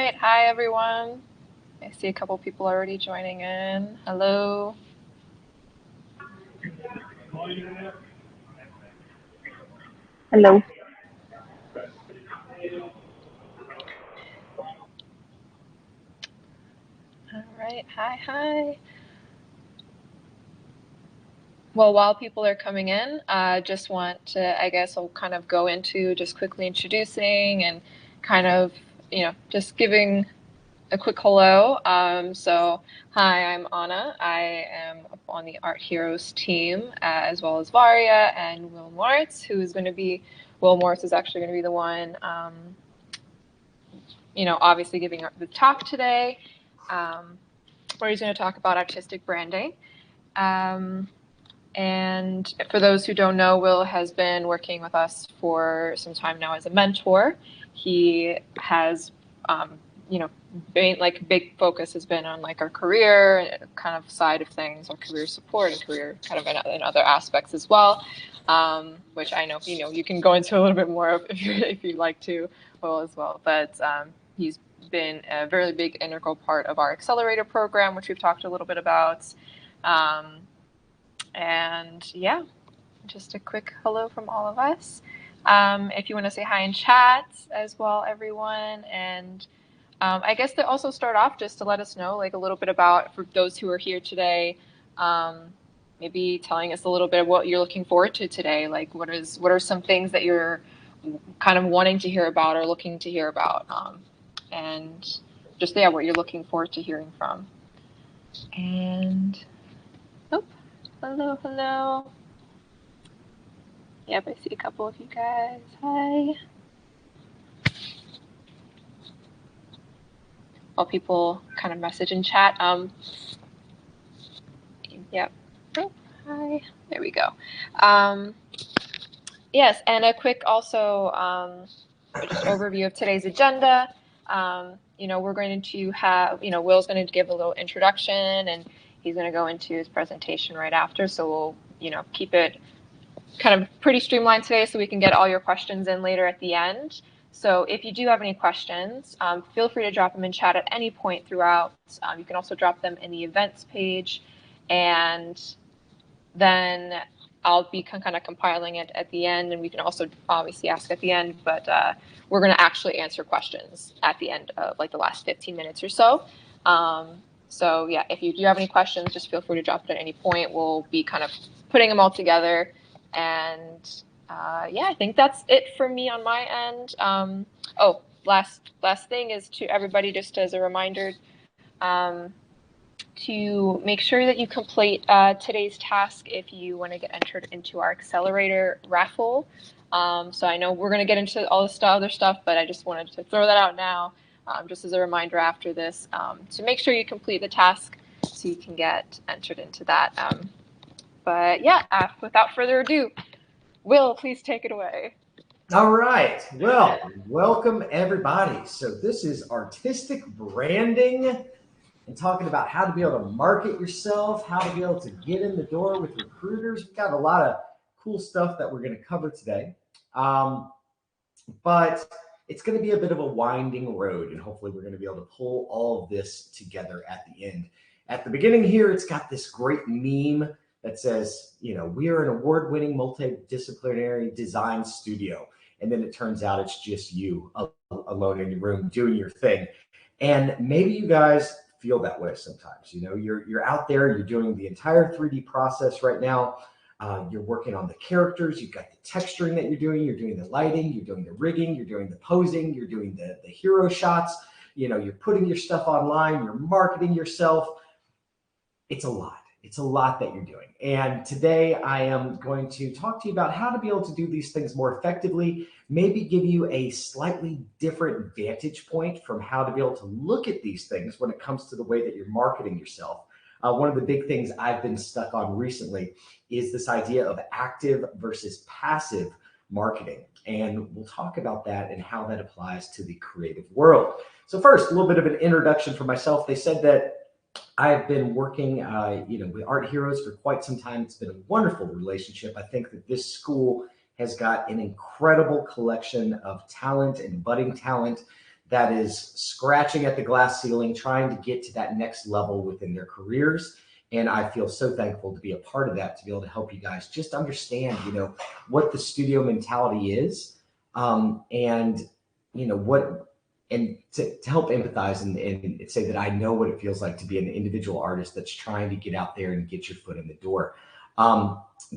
right. Hi, everyone. I see a couple people already joining in. Hello. Hello. All right. Hi. Well, while people are coming in, I just want to, I guess I'll kind of go into just quickly introducing and kind of, just giving a quick hello. Hi, I'm Anna. I am on the Art Heroes team, as well as Varia and Will Moritz, Will Moritz is actually going to be the one, obviously giving the talk today, where he's going to talk about artistic branding. And for those who don't know, Will has been working with us for some time now as a mentor. He has, big focus has been on like our career kind of side of things, our career support and career kind of in other aspects as well, which I know you can go into a little bit more of if you'd like to, Will, as well. But he's been a very big integral part of our accelerator program, which we've talked a little bit about. And yeah, just a quick hello from all of us. If you want to say hi in chat as well, everyone. And I guess to also start off, just to let us know like a little bit about, for those who are here today, maybe telling us a little bit of what you're looking forward to today. Like what are some things that you're kind of wanting to hear about or looking to hear about, and just what you're looking forward to hearing from. And oh, hello. Yep, I see a couple of you guys. Hi. While people kind of message in chat. Yep. Oh, hi. There we go. Yes, and a quick also just overview of today's agenda. We're going to have, Will's going to give a little introduction and he's going to go into his presentation right after. So we'll, keep it kind of pretty streamlined today so we can get all your questions in later at the end. So if you do have any questions, feel free to drop them in chat at any point throughout. You can also drop them in the events page, and then I'll be kind of compiling it at the end, and we can also obviously ask at the end, but we're going to actually answer questions at the end of like the last 15 minutes or so. So yeah, if you do have any questions, just feel free to drop it at any point. We'll be kind of putting them all together. And I think that's it for me on my end. Last thing is to everybody, just as a reminder, to make sure that you complete today's task if you want to get entered into our accelerator raffle. So I know we're going to get into all this other stuff, but I just wanted to throw that out now, just as a reminder after this, to make sure you complete the task so you can get entered into that. But yeah, without further ado, Will, please take it away. All right. Well, welcome everybody. So this is artistic branding and talking about how to be able to market yourself, how to be able to get in the door with recruiters. We've got a lot of cool stuff that we're going to cover today. But it's going to be a bit of a winding road, and hopefully we're going to be able to pull all of this together at the end. At the beginning here, it's got this great meme that says, we are an award-winning multidisciplinary design studio. And then it turns out it's just you alone in your room doing your thing. And maybe you guys feel that way sometimes. You're out there, you're doing the entire 3D process right now. You're working on the characters, you've got the texturing that you're doing the lighting, you're doing the rigging, you're doing the posing, you're doing the hero shots, you're putting your stuff online, you're marketing yourself. It's a lot. It's a lot that you're doing. And today I am going to talk to you about how to be able to do these things more effectively, maybe give you a slightly different vantage point from how to be able to look at these things when it comes to the way that you're marketing yourself. One of the big things I've been stuck on recently is this idea of active versus passive marketing. And we'll talk about that and how that applies to the creative world. So first, a little bit of an introduction for myself. They said that I've been working, with Art Heroes for quite some time. It's been a wonderful relationship. I think that this school has got an incredible collection of talent and budding talent that is scratching at the glass ceiling, trying to get to that next level within their careers. And I feel so thankful to be a part of that, to be able to help you guys just understand, what the studio mentality is, and what, and to help empathize and say that I know what it feels like to be an individual artist that's trying to get out there and get your foot in the door.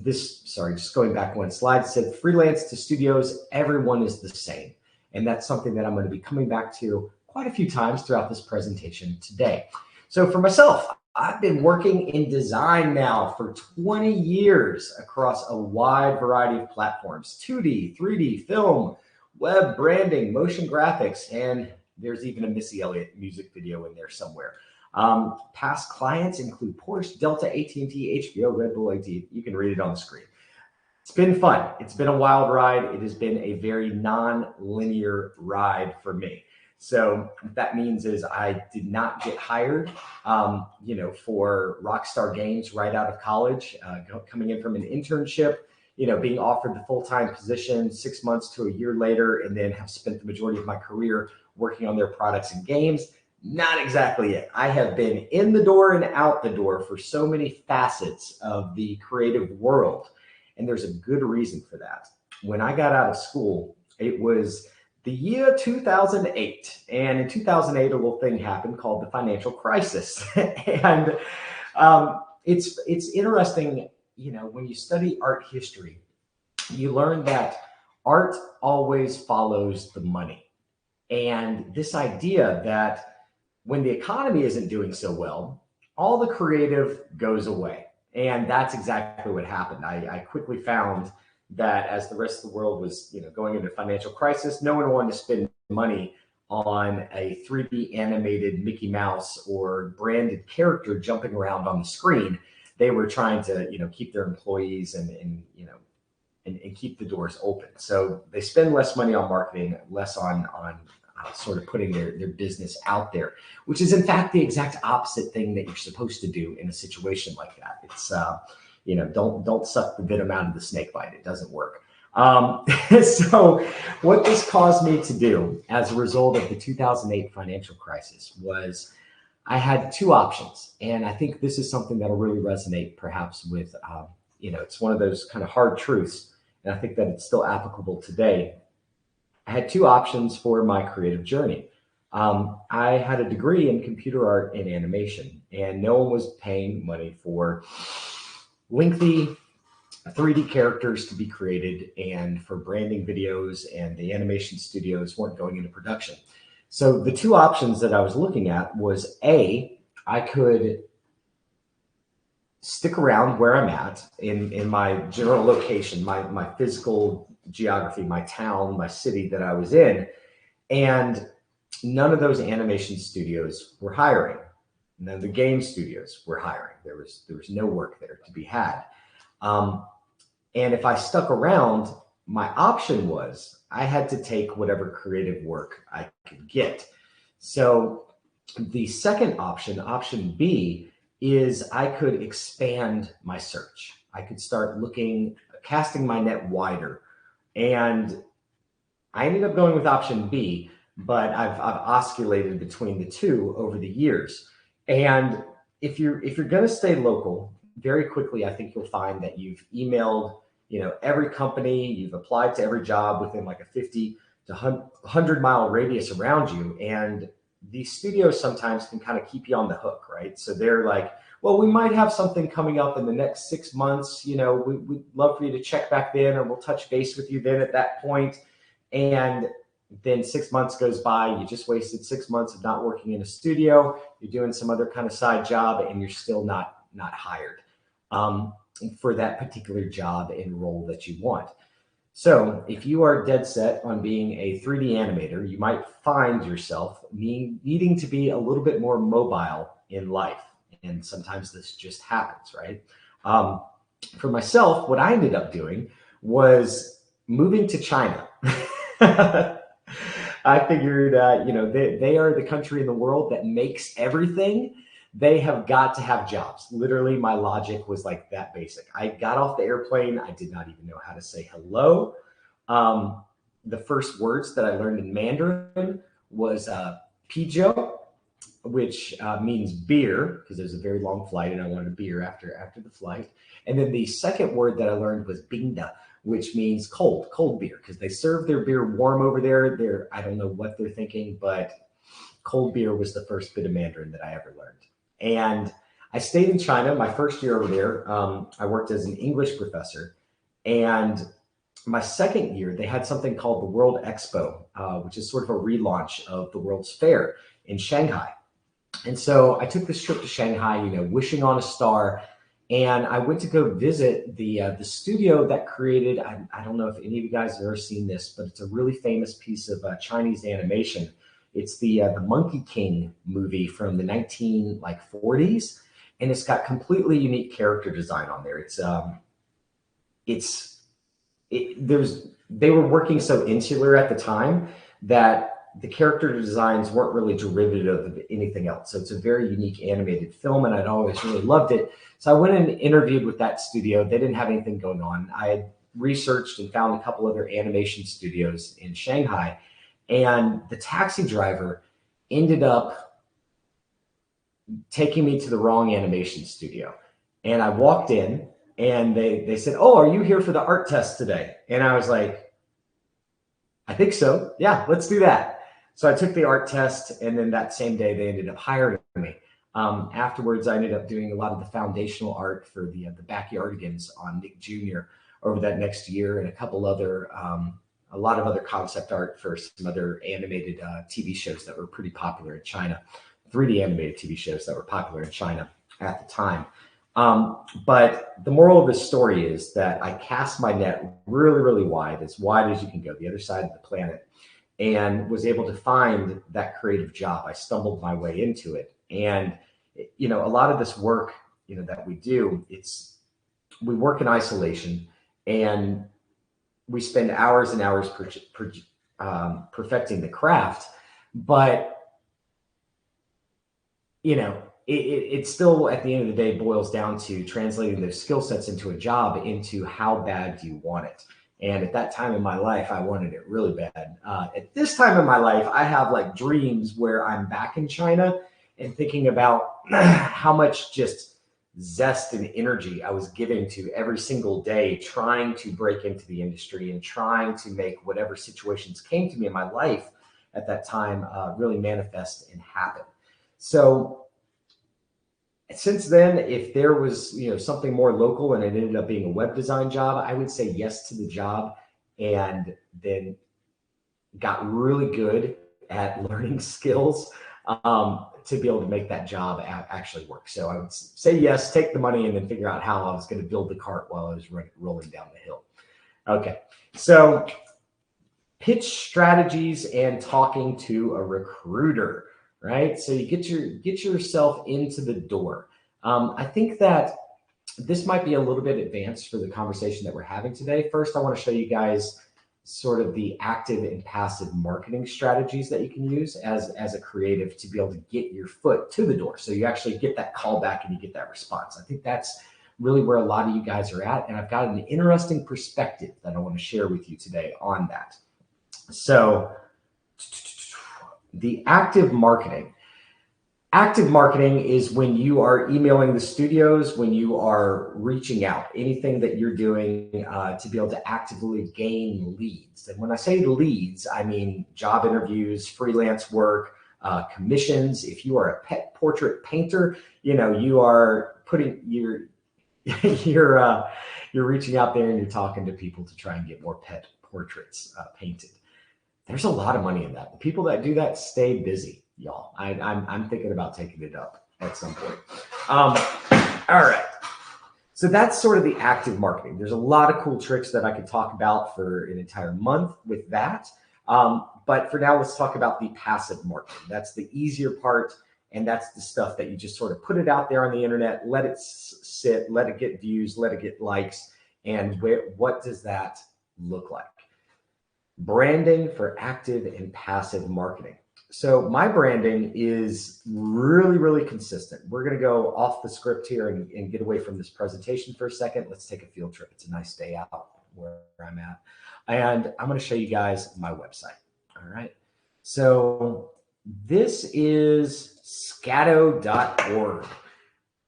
Just going back one slide, said freelance to studios, everyone is the same. And that's something that I'm going to be coming back to quite a few times throughout this presentation today. So for myself, I've been working in design now for 20 years across a wide variety of platforms: 2D, 3D, film, web, branding, motion graphics, and there's even a Missy Elliott music video in there somewhere. Past clients include Porsche, Delta, AT&T, HBO, Red Bull, AT. You can read it on the screen. It's been fun. It's been a wild ride. It has been a very non-linear ride for me. So what that means is I did not get hired, for Rockstar Games right out of college, coming in from an internship, being offered the full-time position 6 months to a year later, and then have spent the majority of my career working on their products and games. Not exactly it. I have been in the door and out the door for so many facets of the creative world. And there's a good reason for that. When I got out of school, it was the year 2008. And in 2008, a little thing happened called the financial crisis. And it's interesting, when you study art history, you learn that art always follows the money. And this idea that when the economy isn't doing so well, all the creative goes away. And that's exactly what happened. I quickly found that as the rest of the world was, going into financial crisis, no one wanted to spend money on a 3D animated Mickey Mouse or branded character jumping around on the screen. They were trying to, keep their employees and keep the doors open. So they spend less money on marketing, less on sort of putting their business out there, which is in fact the exact opposite thing that you're supposed to do in a situation like that. It's, don't suck the venom out of the snake bite. It doesn't work. So what this caused me to do as a result of the 2008 financial crisis was I had two options. And I think this is something that'll really resonate perhaps with, it's one of those kind of hard truths. And I think that it's still applicable today. I had two options for my creative journey. I had a degree in computer art and animation, and no one was paying money for lengthy 3D characters to be created and for branding videos, and the animation studios weren't going into production. So the two options that I was looking at was I could stick around where I'm at in my general location, my physical geography, my town, my city that I was in, and none of those animation studios were hiring. None of the game studios were hiring. There was no work there to be had. And if I stuck around, my option was I had to take whatever creative work I could get. So the second option, option B, is I could expand my search. I could start casting my net wider. And I ended up going with option B, but I've oscillated between the two over the years. And if you're going to stay local, very quickly, I think you'll find that you've emailed, every company, you've applied to every job within like a 50 to 100 mile radius around you. And these studios sometimes can kind of keep you on the hook, right? So they're like, well, we might have something coming up in the next 6 months. We'd love for you to check back then, or we'll touch base with you then at that point. And then 6 months goes by, you just wasted 6 months of not working in a studio. You're doing some other kind of side job, and you're still not hired for that particular job and role that you want. So if you are dead set on being a 3D animator, you might find yourself needing to be a little bit more mobile in life. And sometimes this just happens, right? For myself, what I ended up doing was moving to China. I figured, they are the country in the world that makes everything. They have got to have jobs. Literally, my logic was like that basic. I got off the airplane. I did not even know how to say hello. The first words that I learned in Mandarin was Pijo, which means beer, because it was a very long flight and I wanted a beer after the flight. And then the second word that I learned was Bingda, which means cold beer, because they serve their beer warm over there. I don't know what they're thinking, but cold beer was the first bit of Mandarin that I ever learned. And I stayed in China my first year over there. I worked as an English professor. And my second year, they had something called the World Expo, which is sort of a relaunch of the World's Fair in Shanghai. And so I took this trip to Shanghai, wishing on a star. And I went to go visit the studio that created, I don't know if any of you guys have ever seen this, but it's a really famous piece of Chinese animation. It's the Monkey King movie from the 1940s, and it's got completely unique character design on there. They were working so insular at the time that the character designs weren't really derivative of anything else. So it's a very unique animated film, and I'd always really loved it. So I went and interviewed with that studio. They didn't have anything going on. I had researched and found a couple other animation studios in Shanghai, and the taxi driver ended up taking me to the wrong animation studio. And I walked in, and they said, "Oh, are you here for the art test today?" And I was like, "I think so. Yeah, let's do that." So I took the art test, and then that same day they ended up hiring me. Afterwards, I ended up doing a lot of the foundational art for the Backyardigans on Nick Jr. over that next year, and a lot of other concept art for some other animated TV shows that were pretty popular in China, 3D animated TV shows that were popular in China at the time. But the moral of this story is that I cast my net really, really wide as you can go, the other side of the planet, and was able to find that creative job. I stumbled my way into it. And, a lot of this work, that we do, we work in isolation, and we spend hours and hours perfecting the craft, but, it still, at the end of the day, boils down to translating those skill sets into a job, into how bad do you want it. And at that time in my life, I wanted it really bad. At this time in my life, I have like dreams where I'm back in China and thinking about how much just zest and energy I was giving to every single day, trying to break into the industry and trying to make whatever situations came to me in my life at that time really manifest and happen. So since then, if there was, something more local and it ended up being a web design job, I would say yes to the job, and then got really good at learning skills to be able to make that job actually work. So I would say yes, take the money, and then figure out how I was going to build the cart while I was rolling down the hill. Okay, so pitch strategies and talking to a recruiter. Right? So you get yourself into the door. I think that this might be a little bit advanced for the conversation that we're having today. First, I want to show you guys sort of the active and passive marketing strategies that you can use as a creative to be able to get your foot to the door. So you actually get that call back and you get that response. I think that's really where a lot of you guys are at. And I've got an interesting perspective that I want to share with you today on that. So the active marketing. Active marketing is when you are emailing the studios, when you are reaching out, anything that you're doing to be able to actively gain leads. And when I say leads, I mean job interviews, freelance work, commissions. If you are a pet portrait painter, you are putting you're reaching out there and you're talking to people to try and get more pet portraits painted. There's a lot of money in that. The people that do that stay busy, y'all. I'm thinking about taking it up at some point. All right. So that's sort of the active marketing. There's a lot of cool tricks that I could talk about for an entire month with that. But for now, let's talk about the passive marketing. That's the easier part. And that's the stuff that you just sort of put it out there on the internet, let it sit, let it get views, let it get likes. And what does that look like? Branding for active and passive marketing. So my branding is really, really consistent. We're going to go off the script here and get away from this presentation for a second. Let's take a field trip. It's a nice day out where I'm at. And I'm going to show you guys my website. All right. So this is scatto.org.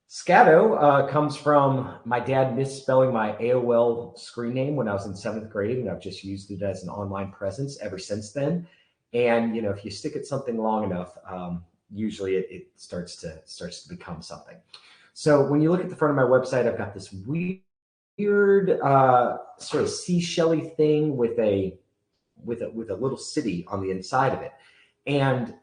Scatto comes from my dad misspelling my AOL screen name when I was in 7th grade, and I've just used it as an online presence ever since then. And if you stick at something long enough, usually it starts to become something. So when you look at the front of my website, I've got this weird sort of seashell-y thing with a little city on the inside of it. And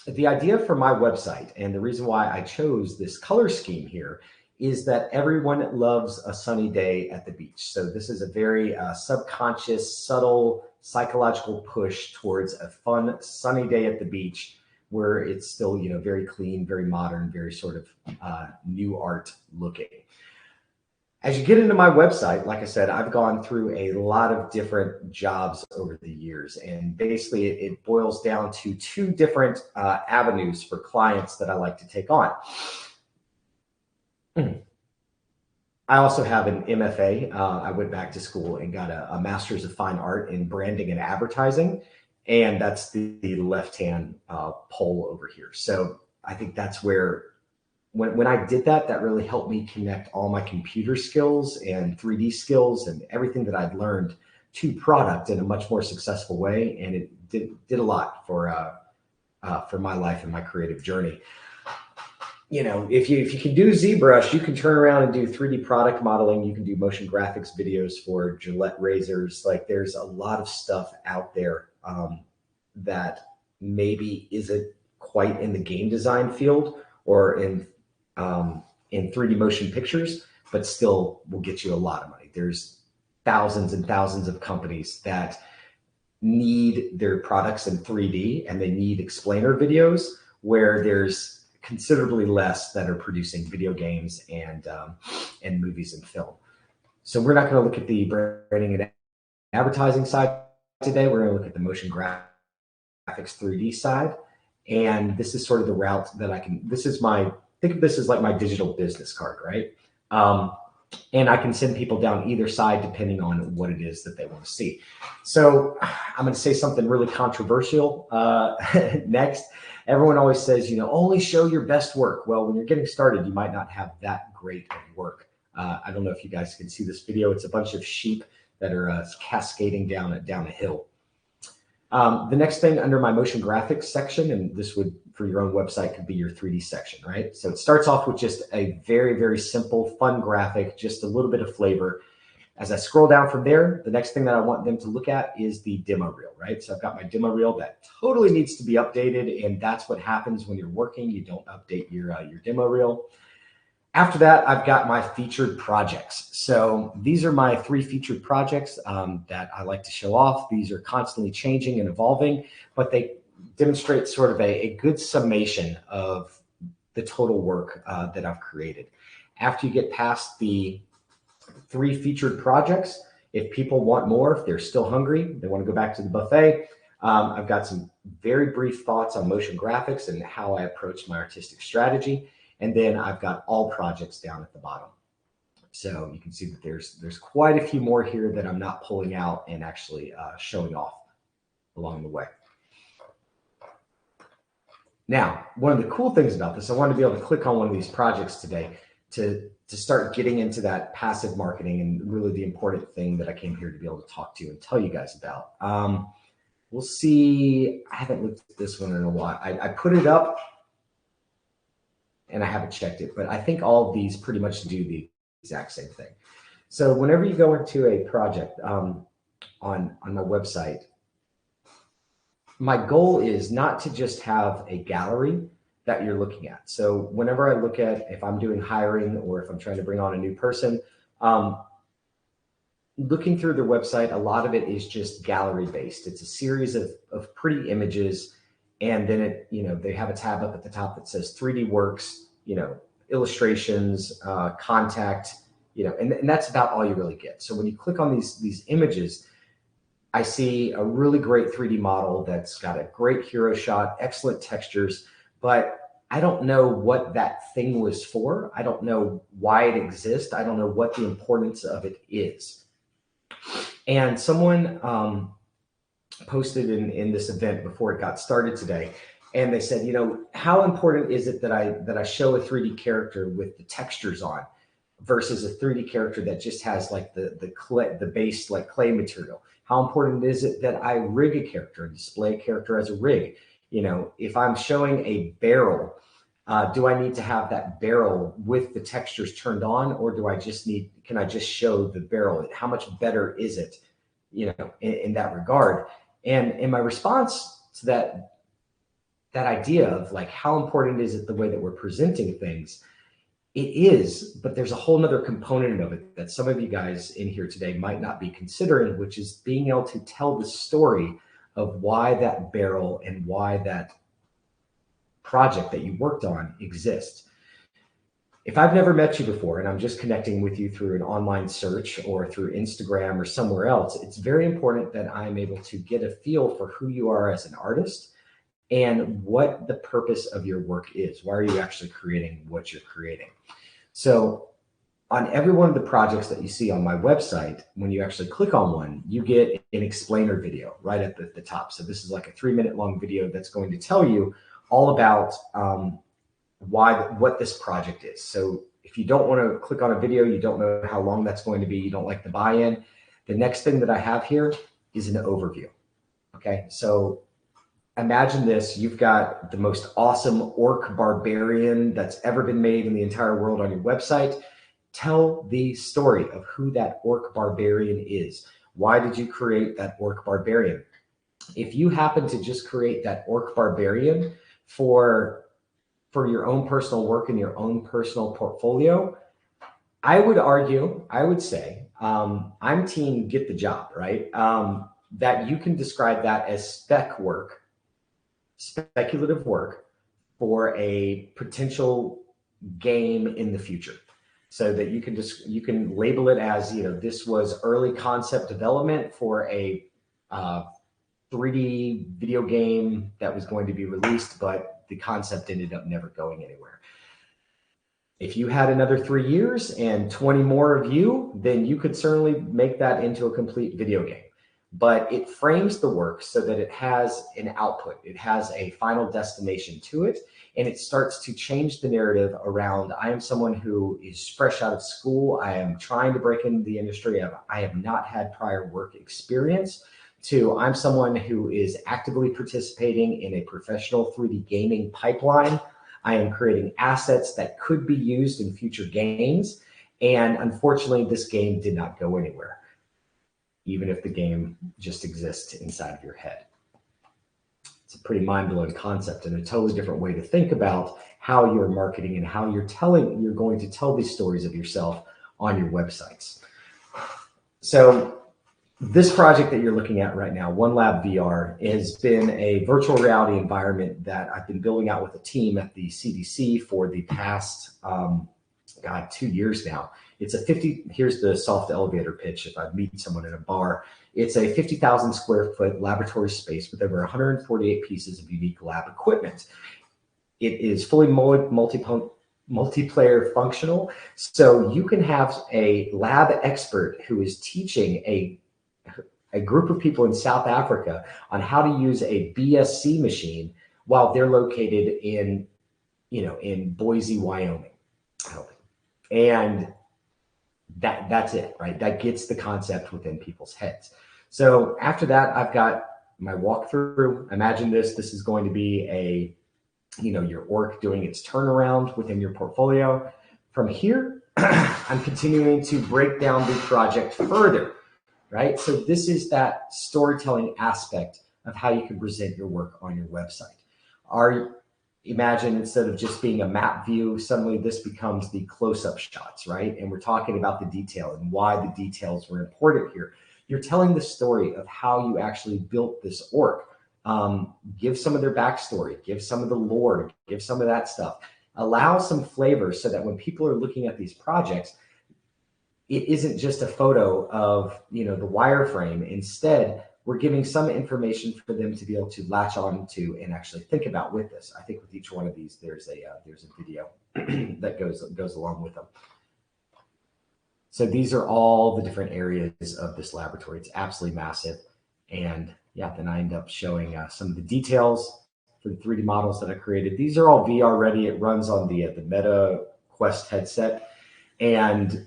the idea for my website, and the reason why I chose this color scheme here, is that everyone loves a sunny day at the beach. So this is a very subconscious, subtle, psychological push towards a fun, sunny day at the beach where it's still, very clean, very modern, very sort of new art looking. As you get into my website, like I said, I've gone through a lot of different jobs over the years, and basically it boils down to 2 different avenues for clients that I like to take on. I also have an MFA. I went back to school and got a Master's of Fine Art in Branding and Advertising, and that's the left-hand poll over here. So I think that's where when I did that, that really helped me connect all my computer skills and 3D skills and everything that I'd learned to product in a much more successful way. And it did a lot for my life and my creative journey. If you can do ZBrush, you can turn around and do 3D product modeling. You can do motion graphics videos for Gillette razors. Like, there's a lot of stuff out there that maybe isn't quite in the game design field or in 3D motion pictures, but still will get you a lot of money. There's thousands and thousands of companies that need their products in 3D, and they need explainer videos, where there's considerably less that are producing video games and movies and film. So we're not going to look at the branding and advertising side today. We're going to look at the motion graphics 3D side. And this is sort of the route that think of this as like my digital business card, right? And I can send people down either side depending on what it is that they want to see. So I'm going to say something really controversial next. Everyone always says, only show your best work. Well, when you're getting started, you might not have that great of work. I don't know if you guys can see this video. It's a bunch of sheep that are cascading down a hill. The next thing under my motion graphics section, and this would, for your own website, could be your 3D section, right? So it starts off with just a very, very simple, fun graphic, just a little bit of flavor. As I scroll down from there, the next thing that I want them to look at is the demo reel, right? So I've got my demo reel that totally needs to be updated, and that's what happens when you're working. You don't update your demo reel. After that, I've got my featured projects. So these are my 3 featured projects that I like to show off. These are constantly changing and evolving, but they demonstrate sort of a good summation of the total work that I've created. After you get past the 3 featured projects, if people want more, if they're still hungry, they want to go back to the buffet, I've got some very brief thoughts on motion graphics and how I approach my artistic strategy. And then I've got all projects down at the bottom. So you can see that there's quite a few more here that I'm not pulling out and actually showing off along the way. Now, one of the cool things about this, I wanted to be able to click on one of these projects today to start getting into that passive marketing and really the important thing that I came here to be able to talk to you and tell you guys about. We'll see. I haven't looked at this one in a while. I put it up and I haven't checked it, but I think all of these pretty much do the exact same thing. So whenever you go into a project on my website, my goal is not to just have a gallery that you're looking at. So whenever I look at, if I'm doing hiring or if I'm trying to bring on a new person, looking through their website, a lot of it is just gallery based. It's a series of pretty images. And then they have a tab up at the top that says 3D works, illustrations, contact, and that's about all you really get. So when you click on these images, I see a really great 3D model that's got a great hero shot, excellent textures, but I don't know what that thing was for. I don't know why it exists. I don't know what the importance of it is. And someone posted in this event before it got started today. And they said, you know, how important is it that I show a 3D character with the textures on versus a 3D character that just has like the base like clay material? How important is it that I rig a character and display a character as a rig? You know, if I'm showing a barrel, do I need to have that barrel with the textures turned on, or can I just show the barrel? How much better is it, you know, in that regard? And in my response to that idea of like, how important is it the way that we're presenting things? It is, but there's a whole nother component of it that some of you guys in here today might not be considering, which is being able to tell the story of why that barrel and why that project that you worked on exists. If I've never met you before and I'm just connecting with you through an online search or through Instagram or somewhere else, it's very important that I'm able to get a feel for who you are as an artist and what the purpose of your work is. Why are you actually creating what you're creating? So on every one of the projects that you see on my website, when you actually click on one, you get an explainer video right at the top. So this is like a 3-minute long video that's going to tell you all about what this project is. So if you don't want to click on a video, you don't know how long that's going to be, you don't like the buy-in, the next thing that I have here is an overview. Okay, so imagine this: you've got the most awesome orc barbarian that's ever been made in the entire world on your website. Tell the story of who that orc barbarian is. Why did you create that orc barbarian? If you happen to just create that orc barbarian for your own personal work and your own personal portfolio, I would say, I'm team get the job, right? That you can describe that as speculative work for a potential game in the future. So that you can label it as, you know, this was early concept development for a 3D video game that was going to be released, but the concept ended up never going anywhere. If you had another 3 years and 20 more of you, then you could certainly make that into a complete video game. But it frames the work so that it has an output. It has a final destination to it, and it starts to change the narrative around, I am someone who is fresh out of school. I am trying to break into the industry. I have not had prior work experience, to I'm someone who is actively participating in a professional 3D gaming pipeline. I am creating assets that could be used in future games. And unfortunately, this game did not go anywhere, even if the game just exists inside of your head. It's a pretty mind-blowing concept and a totally different way to think about how you're marketing and how you're going to tell these stories of yourself on your websites. So this project that you're looking at right now, OneLab VR, has been a virtual reality environment that I've been building out with a team at the CDC for the past, 2 years now. Here's the soft elevator pitch if I meet someone in a bar. It's a 50,000 square foot laboratory space with over 148 pieces of unique lab equipment. It is fully multiplayer functional. So you can have a lab expert who is teaching a group of people in South Africa on how to use a BSC machine while they're located in Boise, Wyoming. And that's it, right? That gets the concept within people's heads. So after that, I've got my walkthrough. Imagine this is going to be your orc doing its turnaround within your portfolio. From here, I'm continuing to break down the project further. Right? So this is that storytelling aspect of how you can present your work on your website. Imagine instead of just being a map view, suddenly this becomes the close-up shots, right? And we're talking about the detail and why the details were important here. You're telling the story of how you actually built this orc. Give some of their backstory, give some of the lore, give some of that stuff. Allow some flavor so that when people are looking at these projects, it isn't just a photo of, the wireframe. Instead, we're giving some information for them to be able to latch on to and actually think about with this. I think with each one of these, there's a video that goes along with them. So these are all the different areas of this laboratory. It's absolutely massive. And yeah, then I end up showing some of the details for the 3D models that I created. These are all VR ready. It runs on the Meta Quest headset, and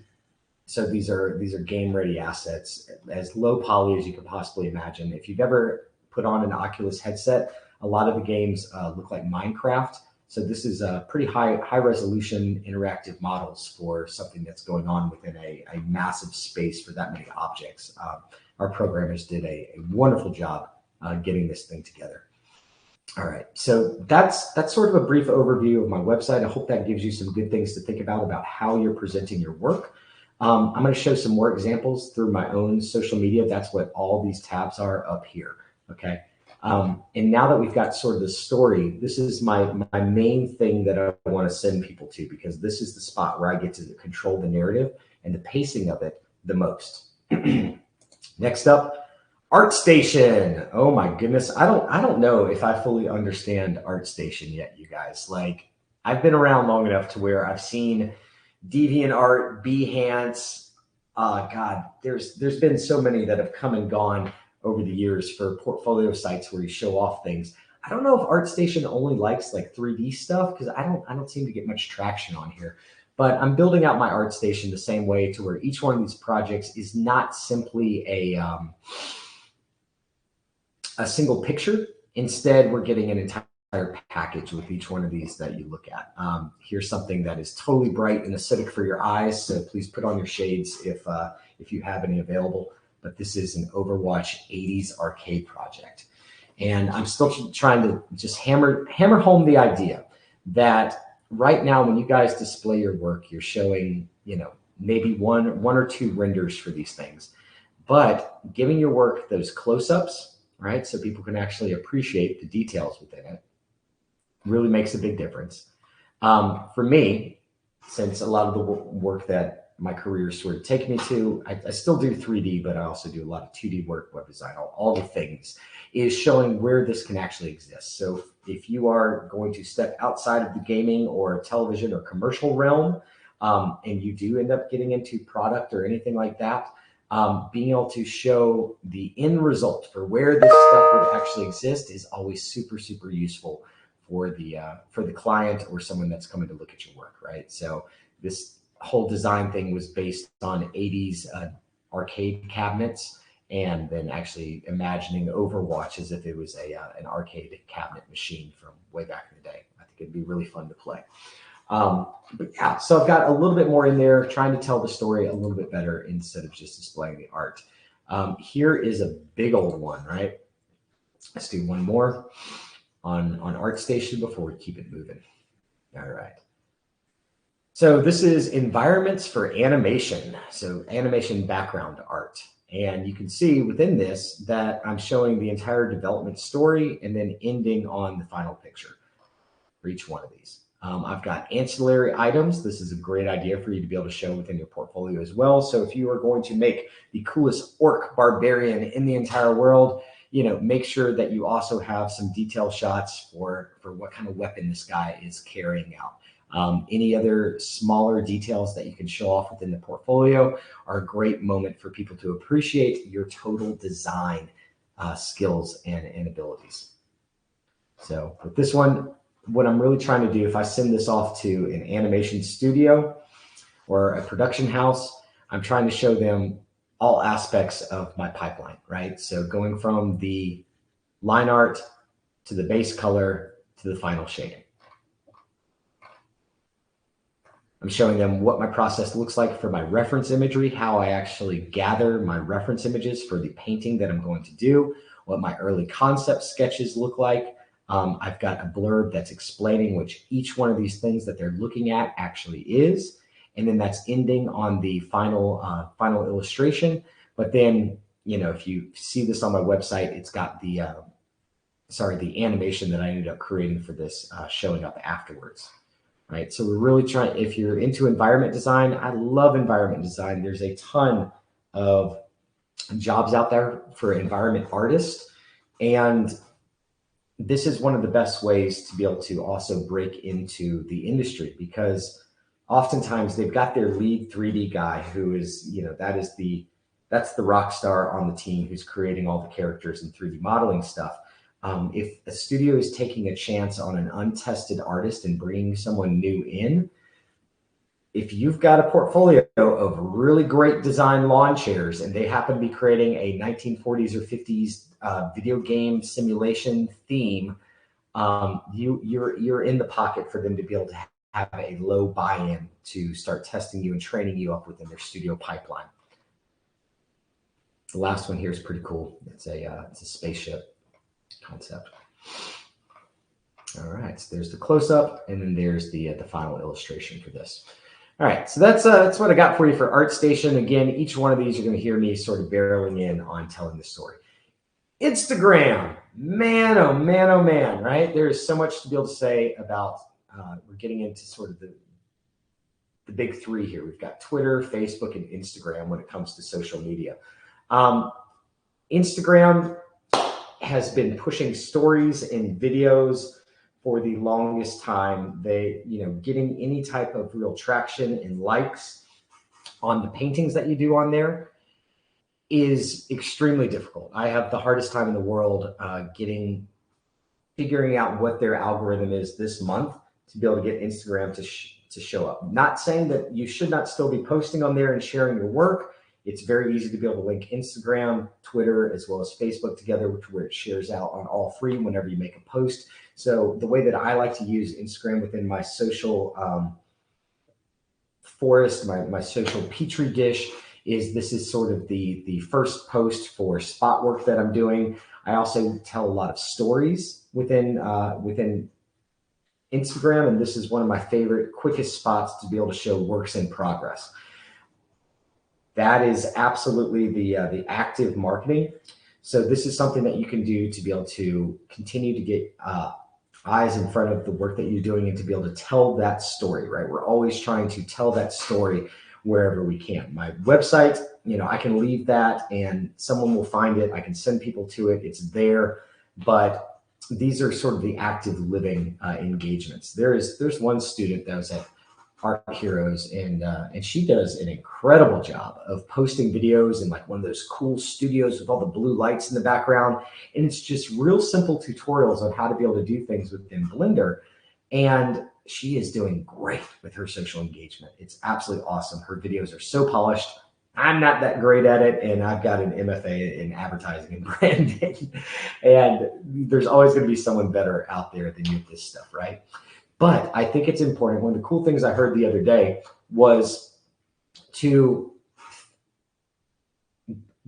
so these are game ready assets, as low poly as you could possibly imagine. If you've ever put on an Oculus headset, a lot of the games look like Minecraft. So this is pretty high resolution interactive models for something that's going on within a massive space for that many objects. Our programmers did a wonderful job getting this thing together. All right, so that's sort of a brief overview of my website. I hope that gives you some good things to think about how you're presenting your work. I'm going to show some more examples through my own social media. That's what all these tabs are up here. Okay. And now that we've got sort of the story, this is my main thing that I want to send people to, because this is the spot where I get to control the narrative and the pacing of it the most. Next up, ArtStation. Oh my goodness. I don't know if I fully understand ArtStation yet, you guys. Like, I've been around long enough to where I've seen DeviantArt, Behance. God, there's been so many that have come and gone over the years for portfolio sites where you show off things. I don't know if ArtStation only likes like 3D stuff, because I don't seem to get much traction on here. But I'm building out my ArtStation the same way, to where each one of these projects is not simply a single picture. Instead, we're getting an entire package with each one of these that you look at. Here's something that is totally bright and acidic for your eyes, so please put on your shades if you have any available. But this is an Overwatch 80s arcade project. And I'm still trying to just hammer home the idea that right now, when you guys display your work, you're showing, maybe one or two renders for these things, but giving your work those close-ups, right? So people can actually appreciate the details within it, really makes a big difference. For me, since a lot of the work that my career sort of taken me to, I still do 3D, but I also do a lot of 2D work, web design, all the things, is showing where this can actually exist. So if you are going to step outside of the gaming or television or commercial realm, and you do end up getting into product or anything like that, being able to show the end result for where this stuff would actually exist is always super, super useful for the client or someone that's coming to look at your work, right? So this whole design thing was based on 80s arcade cabinets, and then actually imagining Overwatch as if it was an arcade cabinet machine from way back in the day. I think it'd be really fun to play. But yeah, so I've got a little bit more in there, trying to tell the story a little bit better instead of just displaying the art. Here is a big old one, right? Let's do one more on ArtStation before we keep it moving. All right. So this is environments for animation. So animation background art. And you can see within this that I'm showing the entire development story and then ending on the final picture for each one of these. I've got ancillary items. This is a great idea for you to be able to show within your portfolio as well. So if you are going to make the coolest orc barbarian in the entire world, make sure that you also have some detail shots for what kind of weapon this guy is carrying out. Any other smaller details that you can show off within the portfolio are a great moment for people to appreciate your total design skills and abilities. So with this one, what I'm really trying to do, if I send this off to an animation studio or a production house, I'm trying to show them all aspects of my pipeline, right? So going from the line art to the base color to the final shading. I'm showing them what my process looks like for my reference imagery, how I actually gather my reference images for the painting that I'm going to do, what my early concept sketches look like. I've got a blurb that's explaining which each one of these things that they're looking at actually is. And then that's ending on the final illustration. But then, if you see this on my website, it's got the animation that I ended up creating for this showing up afterwards. Right. So we're really trying, if you're into environment design, I love environment design. There's a ton of jobs out there for environment artists. And this is one of the best ways to be able to also break into the industry, because oftentimes they've got their lead 3D guy who is, That's the rock star on the team who's creating all the characters and 3D modeling stuff. If a studio is taking a chance on an untested artist and bringing someone new in, if you've got a portfolio of really great design lawn chairs and they happen to be creating a 1940s or 50s video game simulation theme, you're in the pocket for them to be able to have a low buy-in to start testing you and training you up within their studio pipeline. The last one here is pretty cool. It's a spaceship concept. All right, so there's the close-up, and then there's the final illustration for this. All right, so that's what I got for you for ArtStation. Again, each one of these you're going to hear me sort of barreling in on telling the story. Instagram, man, oh man, oh man, right? There's so much to be able to say about. We're getting into sort of the big three here. We've got Twitter, Facebook, and Instagram when it comes to social media. Instagram has been pushing stories and videos for the longest time. They, getting any type of real traction and likes on the paintings that you do on there is extremely difficult. I have the hardest time in the world figuring out what their algorithm is this month to be able to get Instagram to show up. Not saying that you should not still be posting on there and sharing your work. It's very easy to be able to link Instagram, Twitter, as well as Facebook together, where it shares out on all three whenever you make a post. So the way that I like to use Instagram within my social forest, my social petri dish, is this is sort of the first post for spot work that I'm doing. I also tell a lot of stories within Instagram, and this is one of my favorite, quickest spots to be able to show works in progress. That is absolutely the active marketing. So this is something that you can do to be able to continue to get eyes in front of the work that you're doing and to be able to tell that story, right? We're always trying to tell that story wherever we can. My website, I can leave that and someone will find it. I can send people to it. It's there, but these are sort of the active living engagements. There's one student that was at Art Heroes, and she does an incredible job of posting videos in like one of those cool studios with all the blue lights in the background. And it's just real simple tutorials on how to be able to do things within Blender. And she is doing great with her social engagement. It's absolutely awesome. Her videos are so polished. I'm not that great at it, and I've got an MFA in advertising and branding. And there's always going to be someone better out there than you at this stuff, right? But I think it's important. One of the cool things I heard the other day was to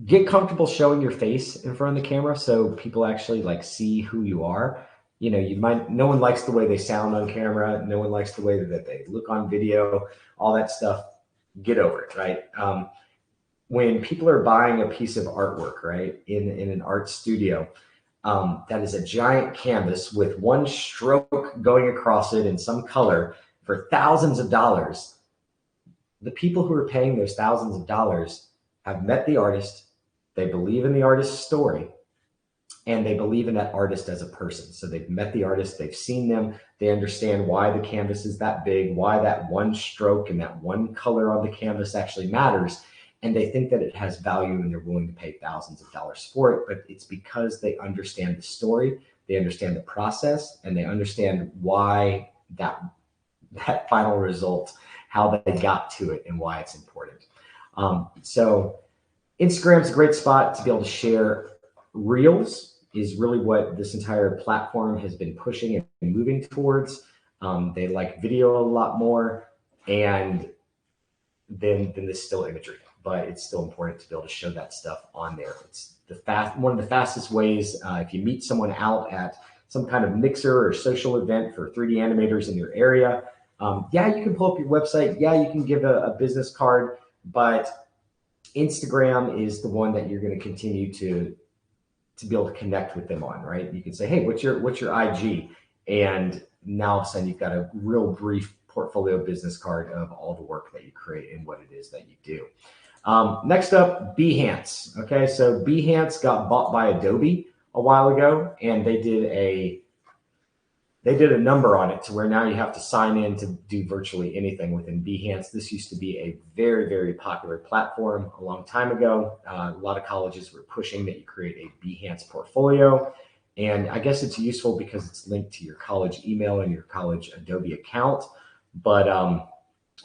get comfortable showing your face in front of the camera so people actually like see who you are. No one likes the way they sound on camera. No one likes the way that they look on video, all that stuff. Get over it, right? When people are buying a piece of artwork, right, in an art studio, that is a giant canvas with one stroke going across it in some color for thousands of dollars. The people who are paying those thousands of dollars have met the artist, they believe in the artist's story, and they believe in that artist as a person. So they've met the artist, they've seen them, they understand why the canvas is that big, why that one stroke and that one color on the canvas actually matters. And they think that it has value and they're willing to pay thousands of dollars for it. But it's because they understand the story, they understand the process, and they understand why that final result, how they got to it and why it's important. So Instagram's a great spot to be able to share. Reels is really what this entire platform has been pushing and moving towards. They like video a lot more, and then the still imagery. But it's still important to be able to show that stuff on there. It's one of the fastest ways. If you meet someone out at some kind of mixer or social event for 3D animators in your area, yeah, you can pull up your website. Yeah, you can give a business card, but Instagram is the one that you're going to continue to be able to connect with them on, right? You can say, hey, what's your IG? And now all of a sudden you've got a real brief portfolio business card of all the work that you create and what it is that you do. Next up, Behance. Okay, so Behance got bought by Adobe a while ago, and they did they did a number on it to where now you have to sign in to do virtually anything within Behance. This used to be a very, very popular platform a long time ago. A lot of colleges were pushing that you create a Behance portfolio. And I guess it's useful because it's linked to your college email and your college Adobe account. But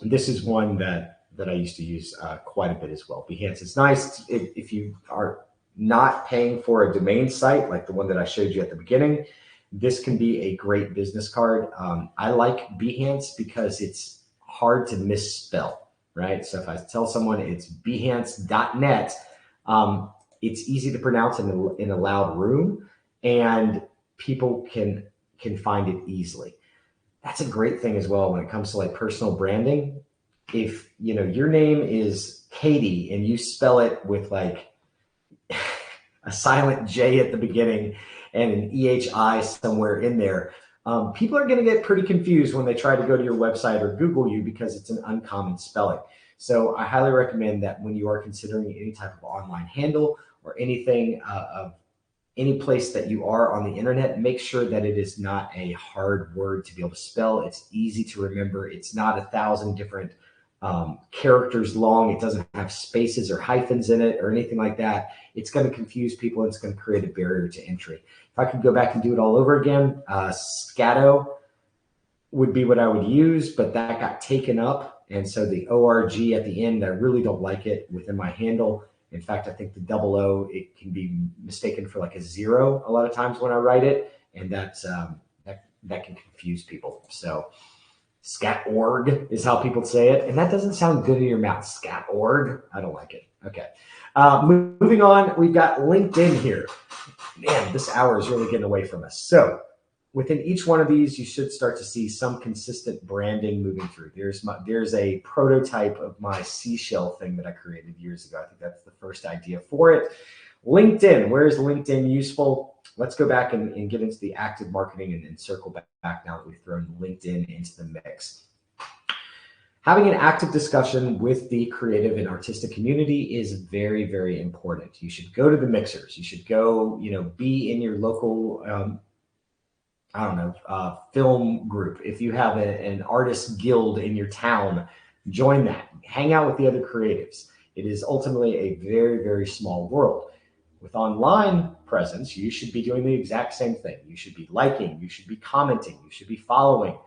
this is one that I used to use quite a bit as well. Behance is nice if you are not paying for a domain site like the one that I showed you at the beginning. This can be a great business card. I like Behance because it's hard to misspell, right? So if I tell someone it's behance.net, it's easy to pronounce in a loud room, and people can find it easily. That's a great thing as well when it comes to like personal branding. If your name is Katie and you spell it with like a silent J at the beginning and an EHI somewhere in there, people are going to get pretty confused when they try to go to your website or Google you because it's an uncommon spelling. So I highly recommend that when you are considering any type of online handle or anything of any place that you are on the internet, make sure that it is not a hard word to be able to spell. It's easy to remember. It's not 1,000 different characters long. It doesn't have spaces or hyphens in it or anything like that. It's going to confuse people. And it's going to create a barrier to entry. If I could go back and do it all over again, Scatto would be what I would use, but that got taken up. And so the ORG at the end, I really don't like it within my handle. In fact, I think the double O, it can be mistaken for like a 0 a lot of times when I write it. And that's, that can confuse people. So Scat.org is how people say it. And that doesn't sound good in your mouth. Scat.org. I don't like it. Okay. Moving on, we've got LinkedIn here. Man, this hour is really getting away from us. So within each one of these, you should start to see some consistent branding moving through. There's a prototype of my seashell thing that I created years ago. I think that's the first idea for it. LinkedIn, where is LinkedIn useful? Let's go back and get into the active marketing and circle back now that we've thrown LinkedIn into the mix. Having an active discussion with the creative and artistic community is very, very important. You should go to the mixers. You should go, be in your local, film group. If you have an artist guild in your town, join that. Hang out with the other creatives. It is ultimately a very, very small world. With online presence, you should be doing the exact same thing. You should be liking, you should be commenting, you should be following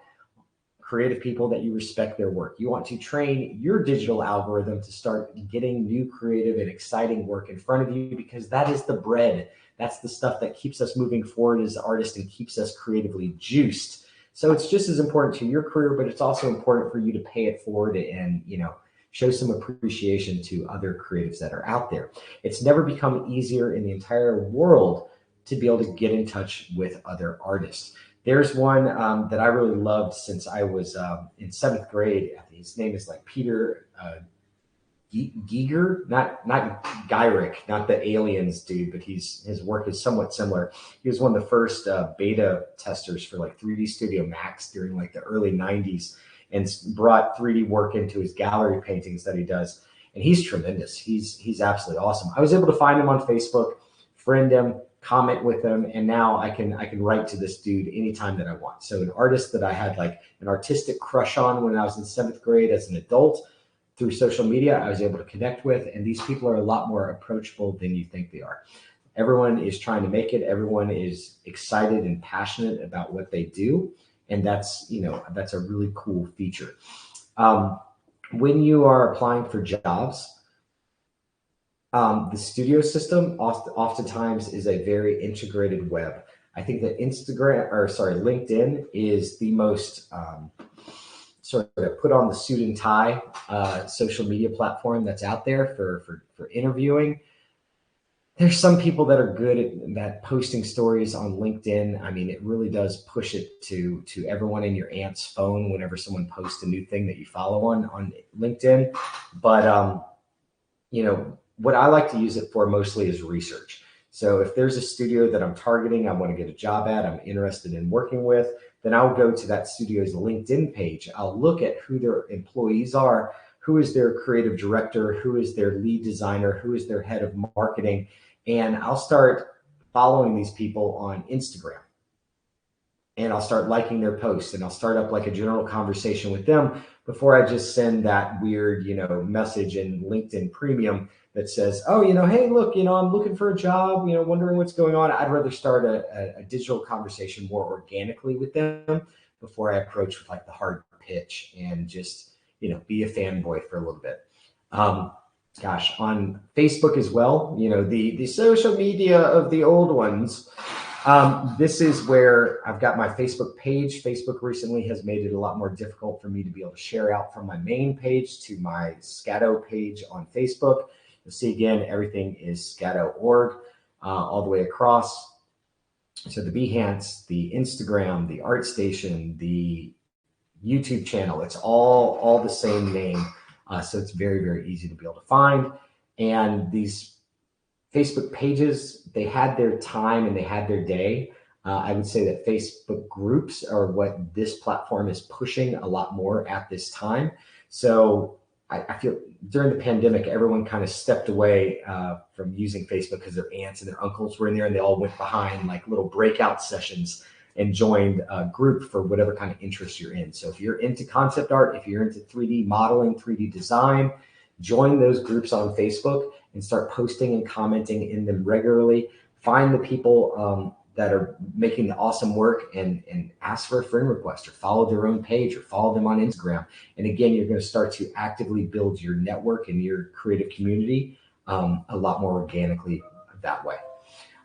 creative people that you respect their work. You want to train your digital algorithm to start getting new creative and exciting work in front of you, because that is the bread. That's the stuff that keeps us moving forward as artists and keeps us creatively juiced. So it's just as important to your career, but it's also important for you to pay it forward and, show some appreciation to other creatives that are out there. It's never become easier in the entire world to be able to get in touch with other artists. There's one that I really loved since I was in 7th grade. His name is like Peter Giger, not Gyrick, not the aliens dude, but his work is somewhat similar. He was one of the first beta testers for like 3D Studio Max during like the early 90s, and brought 3D work into his gallery paintings that he does. And he's tremendous. He's absolutely awesome. I was able to find him on Facebook, friend him, comment with him, and now I can write to this dude anytime that I want. So an artist that I had like an artistic crush on when I was in 7th grade as an adult, through social media, I was able to connect with, and these people are a lot more approachable than you think they are. Everyone is trying to make it. Everyone is excited and passionate about what they do. And that's a really cool feature. When you are applying for jobs, the studio system oftentimes is a very integrated web. I think that LinkedIn is the most sort of put on the suit and tie social media platform that's out there for interviewing. There's some people that are good at posting stories on LinkedIn. I mean, it really does push it to everyone in your aunt's phone whenever someone posts a new thing that you follow on LinkedIn. But, what I like to use it for mostly is research. So if there's a studio that I'm targeting, I want to get a job at, I'm interested in working with, then I'll go to that studio's LinkedIn page. I'll look at who their employees are, who is their creative director, who is their lead designer, who is their head of marketing, and I'll start following these people on Instagram. and I'll start liking their posts and I'll start up like a general conversation with them before I just send that weird, message in LinkedIn Premium that says, oh, hey, look, I'm looking for a job, wondering what's going on. I'd rather start a digital conversation more organically with them before I approach with like the hard pitch and just, be a fanboy for a little bit. Gosh, on Facebook as well, the social media of the old ones. This is where I've got my Facebook page. Facebook recently has made it a lot more difficult for me to be able to share out from my main page to my Scatto page on Facebook. You'll see again, everything is Scatto.org all the way across. So the Behance, the Instagram, the ArtStation, the YouTube channel, it's all the same name. So it's very, very easy to be able to find. And these Facebook pages, they had their time and they had their day. I would say that Facebook groups are what this platform is pushing a lot more at this time. So I feel during the pandemic, everyone kind of stepped away from using Facebook because their aunts and their uncles were in there and they all went behind like little breakout sessions and joined a group for whatever kind of interest you're in. So if you're into concept art, if you're into 3D modeling, 3D design, join those groups on Facebook and start posting and commenting in them regularly. Find the people that are making the awesome work and ask for a friend request or follow their own page or follow them on Instagram. And again, you're going to start to actively build your network and your creative community a lot more organically that way.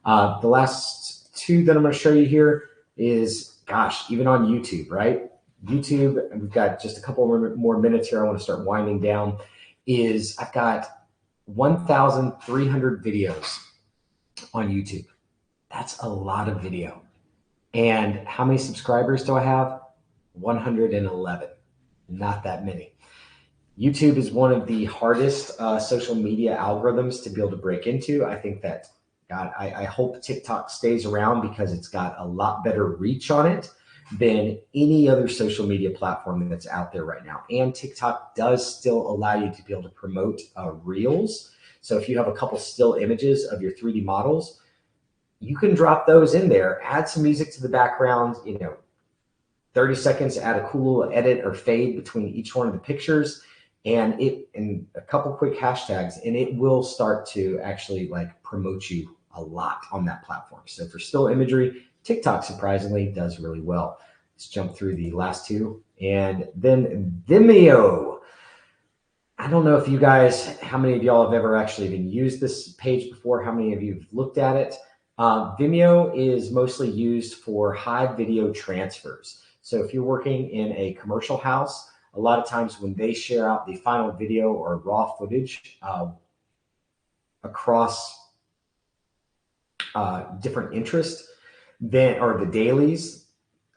The last two that I'm going to show you here is, gosh, even on YouTube, right? YouTube, and we've got just a couple more minutes here. I want to start winding down. I've got 1,300 videos on YouTube. That's a lot of video. And how many subscribers do I have? 111. Not that many. YouTube is one of the hardest social media algorithms to be able to break into. I think that, God, I hope TikTok stays around because it's got a lot better reach on it than any other social media platform that's out there right now. And TikTok does still allow you to be able to promote Reels. So if you have a couple still images of your 3D models, you can drop those in there, add some music to the background, 30 seconds, add a cool little edit or fade between each one of the pictures and a couple quick hashtags, and it will start to actually like promote you a lot on that platform. So for still imagery, TikTok surprisingly does really well. Let's jump through the last two. And then Vimeo. I don't know if you guys, how many of y'all have ever actually even used this page before? How many of you have looked at it? Vimeo is mostly used for high video transfers. So if you're working in a commercial house, a lot of times when they share out the final video or raw footage across different interests, or the dailies,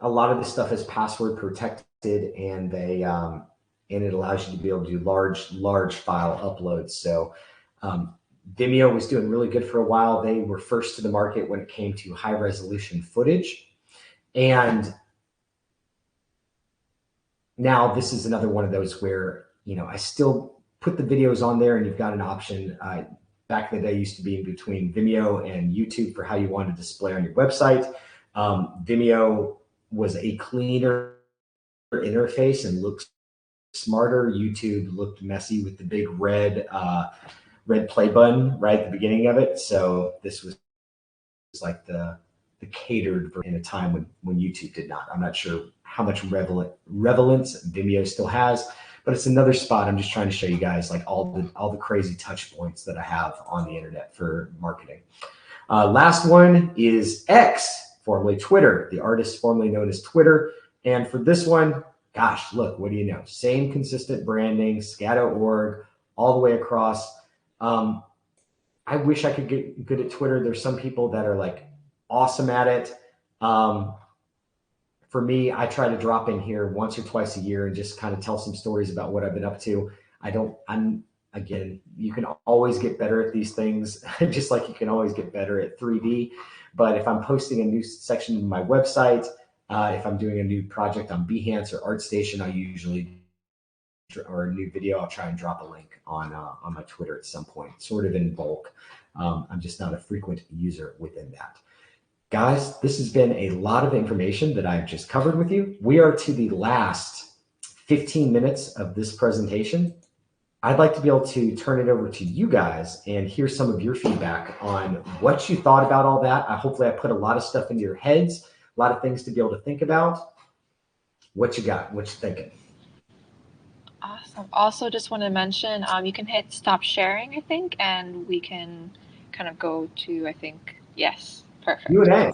a lot of this stuff is password protected, and they and it allows you to be able to do large file uploads. So Vimeo was doing really good for a while. They were first to the market when it came to high resolution footage, and now this is another one of those where I still put the videos on there, and you've got an option. Back in the day, used to be in between Vimeo and YouTube for how you want to display on your website. Vimeo was a cleaner interface and looks smarter. YouTube looked messy with the big red play button right at the beginning of it. So this was like the catered version in a time when YouTube did not. I'm not sure how much relevance Vimeo still has, but it's another spot. I'm just trying to show you guys like all the crazy touch points that I have on the internet for marketing. Last one is X, formerly Twitter, the artist formerly known as Twitter. And for this one, gosh, look, what do you know? Same consistent branding, Scatto.org, all the way across. I wish I could get good at Twitter. There's some people that are like awesome at it. For me, I try to drop in here once or twice a year and just kind of tell some stories about what I've been up to. Again, you can always get better at these things, just like you can always get better at 3D. But if I'm posting a new section of my website, if I'm doing a new project on Behance or ArtStation, I usually, or a new video, I'll try and drop a link on my Twitter at some point, sort of in bulk. I'm just not a frequent user within that. Guys, this has been a lot of information that I've just covered with you. We are to the last 15 minutes of this presentation. I'd like to be able to turn it over to you guys and hear some of your feedback on what you thought about all that. Hopefully I put a lot of stuff into your heads, a lot of things to be able to think about. What you got? What you thinking? Awesome. Also, just want to mention, you can hit stop sharing, I think, and we can kind of go to, I think, yes, perfect. Q&A.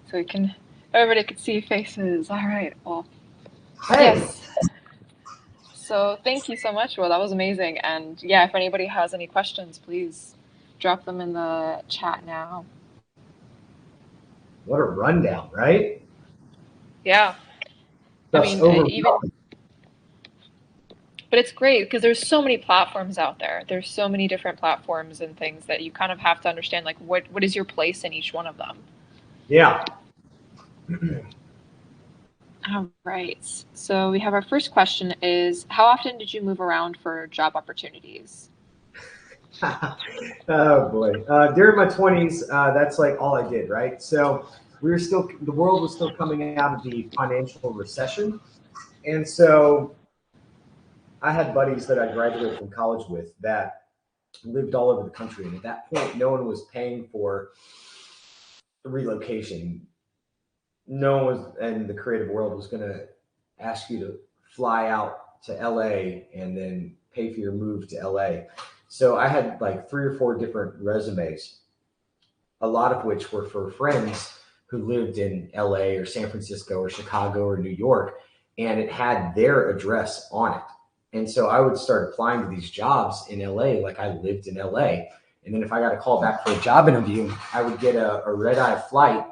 So we can, everybody could see faces. All right. Well, Hey. yes. So thank you so much, Will. That was amazing. And yeah, if anybody has any questions, please drop them in the chat now. What a rundown, right? Yeah. I mean, but it's great because there's so many platforms out there. There's so many different platforms and things that you kind of have to understand, like what is your place in each one of them. Yeah. All right. So we have our first question is, how often did you move around for job opportunities? Oh boy. During my 20s, that's like all I did, right? So the world was still coming out of the financial recession. And so I had buddies that I graduated from college with that lived all over the country. And at that point, no one was paying for the relocation. No one was, and the creative world was going to ask you to fly out to LA and then pay for your move to LA. So I had like 3 or 4 different resumes, a lot of which were for friends who lived in LA or San Francisco or Chicago or New York, and it had their address on it. And so I would start applying to these jobs in LA like I lived in LA. And then if I got a call back for a job interview, I would get a red-eye flight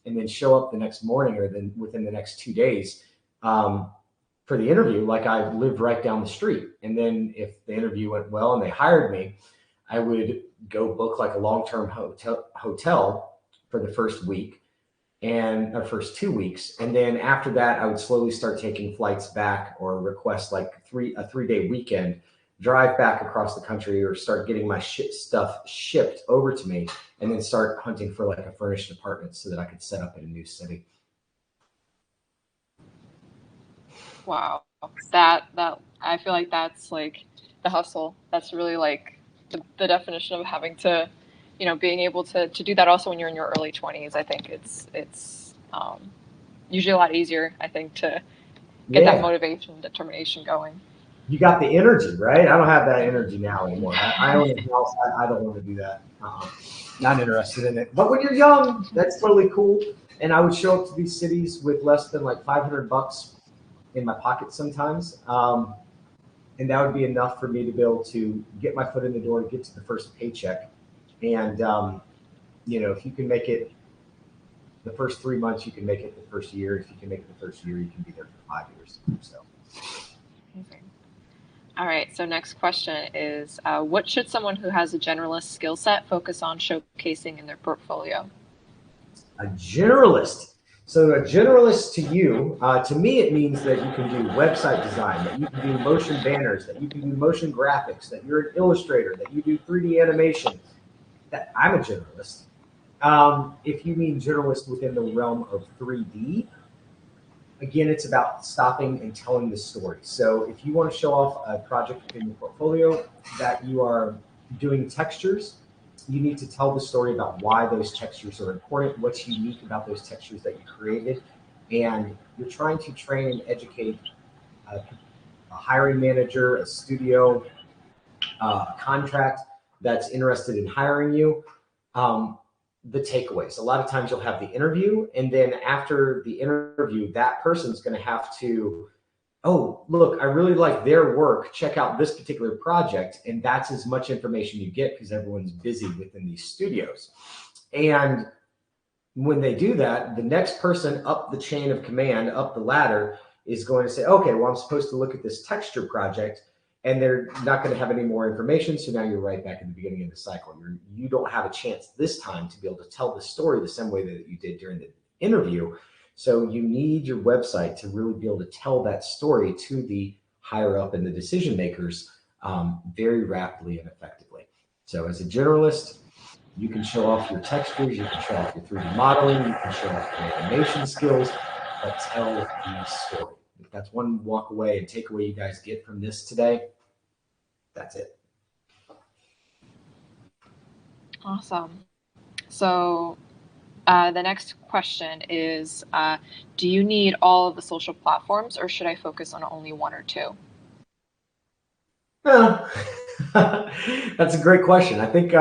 and then show up the next morning or then within the next 2 days for the interview, like I lived right down the street. And then if the interview went well and they hired me, I would go book like a long-term hotel for the first week and the first 2 weeks. And then after that, I would slowly start taking flights back or request like a 3-day weekend, drive back across the country or start getting my stuff shipped over to me and then start hunting for like a furnished apartment so that I could set up in a new city. Wow. That I feel like that's like the hustle. That's really like the definition of having to, being able to do that also when you're in your early 20s. I think it's usually a lot easier, I think, to get that motivation, determination going. You got the energy, right? I don't have that energy now anymore. I own a house. I don't want to do that. Not interested in it. But when you're young, that's totally cool. And I would show up to these cities with less than like $500 in my pocket sometimes. And that would be enough for me to be able to get my foot in the door, get to the first paycheck. And, if you can make it the first 3 months, you can make it the first year. If you can make it the first year, you can be there for 5 years. So. Amazing. All right. So next question is, what should someone who has a generalist skill set focus on showcasing in their portfolio? A generalist. So a generalist to you, to me, it means that you can do website design, that you can do motion banners, that you can do motion graphics, that you're an illustrator, that you do 3D animation. That I'm a generalist. If you mean generalist within the realm of 3D, again, it's about stopping and telling the story. So if you want to show off a project within your portfolio that you are doing textures, you need to tell the story about why those textures are important, what's unique about those textures that you created, and you're trying to train and educate a hiring manager, a studio, a contract that's interested in hiring you. The takeaways. A lot of times you'll have the interview, and then after the interview, that person's going to have to, oh, look, I really like their work. Check out this particular project. And that's as much information you get because everyone's busy within these studios. And when they do that, the next person up the chain of command, up the ladder, is going to say, okay, well, I'm supposed to look at this texture project. And they're not going to have any more information. So now you're right back in the beginning of the cycle. You don't have a chance this time to be able to tell the story the same way that you did during the interview. So you need your website to really be able to tell that story to the higher up and the decision makers very rapidly and effectively. So as a generalist, You can show off your textures, you can show off your 3D modeling, you can show off your animation skills, but tell the story. If that's one walk away and takeaway you guys get from this today, that's it. Awesome. So the next question is, do you need all of the social platforms, or should I focus on only one or two? Well, that's a great question. I think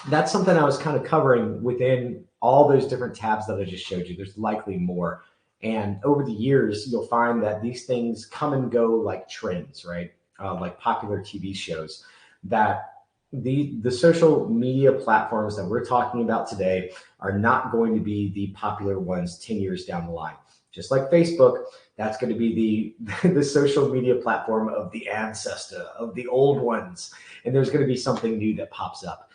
that's something I was kind of covering within all those different tabs that I just showed you. There's likely more. And over the years, you'll find that these things come and go like trends, right? Like popular TV shows, that the social media platforms that we're talking about today are not going to be the popular ones 10 years down the line. Just like Facebook, that's going to be the social media platform of the ancestor, of the old ones. And there's going to be something new that pops up.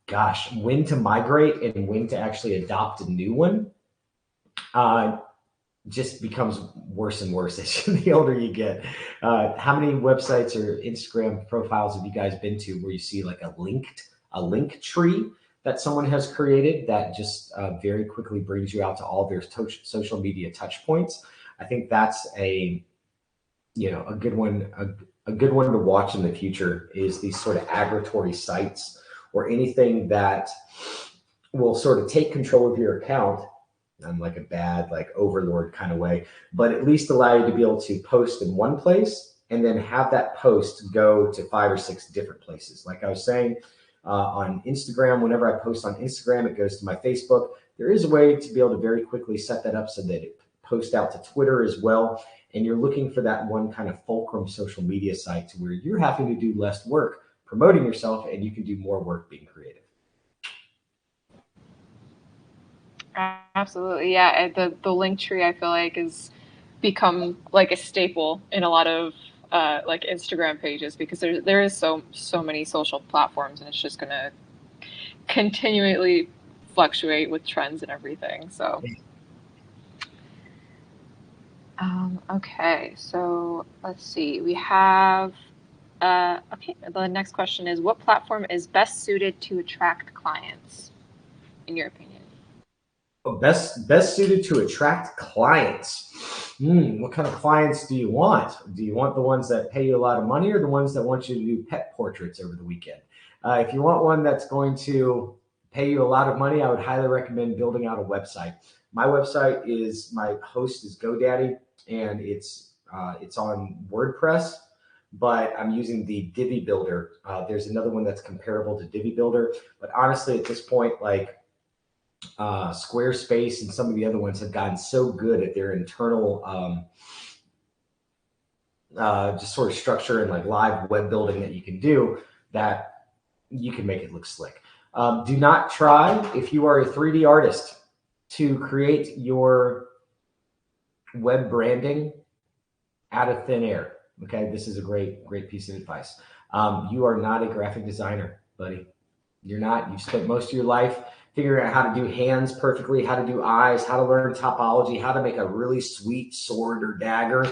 Gosh, when to migrate and when to actually adopt a new one just becomes worse and worse as the older you get. How many websites or Instagram profiles have you guys been to where you see like a link tree that someone has created that just very quickly brings you out to all their social media touch points? I think that's a good one. A good one to watch in the future is these sort of aggregatory sites or anything that will sort of take control of your account in like a bad, like overlord kind of way, but at least allow you to be able to post in one place and then have that post go to 5 or 6 different places. Like I was saying, on Instagram, whenever I post on Instagram, it goes to my Facebook. There is a way to be able to very quickly set that up so that it posts out to Twitter as well. And you're looking for that one kind of fulcrum social media site to where you're having to do less work promoting yourself and you can do more work being creative. Absolutely, yeah. The link tree, I feel like, has become like a staple in a lot of like Instagram pages, because there is so many social platforms, and it's just gonna continually fluctuate with trends and everything. So, okay, so let's see. We have okay. The next question is, what platform is best suited to attract clients, in your opinion? Best suited to attract clients. What kind of clients do you want? Do you want the ones that pay you a lot of money or the ones that want you to do pet portraits over the weekend? If you want one that's going to pay you a lot of money, I would highly recommend building out a website. My host is GoDaddy, and it's on WordPress, but I'm using the Divi Builder. There's another one that's comparable to Divi Builder, but honestly, at this point, like Squarespace and some of the other ones have gotten so good at their internal just sort of structure and like live web building that you can do, that you can make it look slick. Do not try, if you are a 3D artist, to create your web branding out of thin air. Okay, this is a great piece of advice. You are not a graphic designer, buddy. You're not. You've spent most of your life figuring out how to do hands perfectly, how to do eyes, how to learn topology, how to make a really sweet sword or dagger.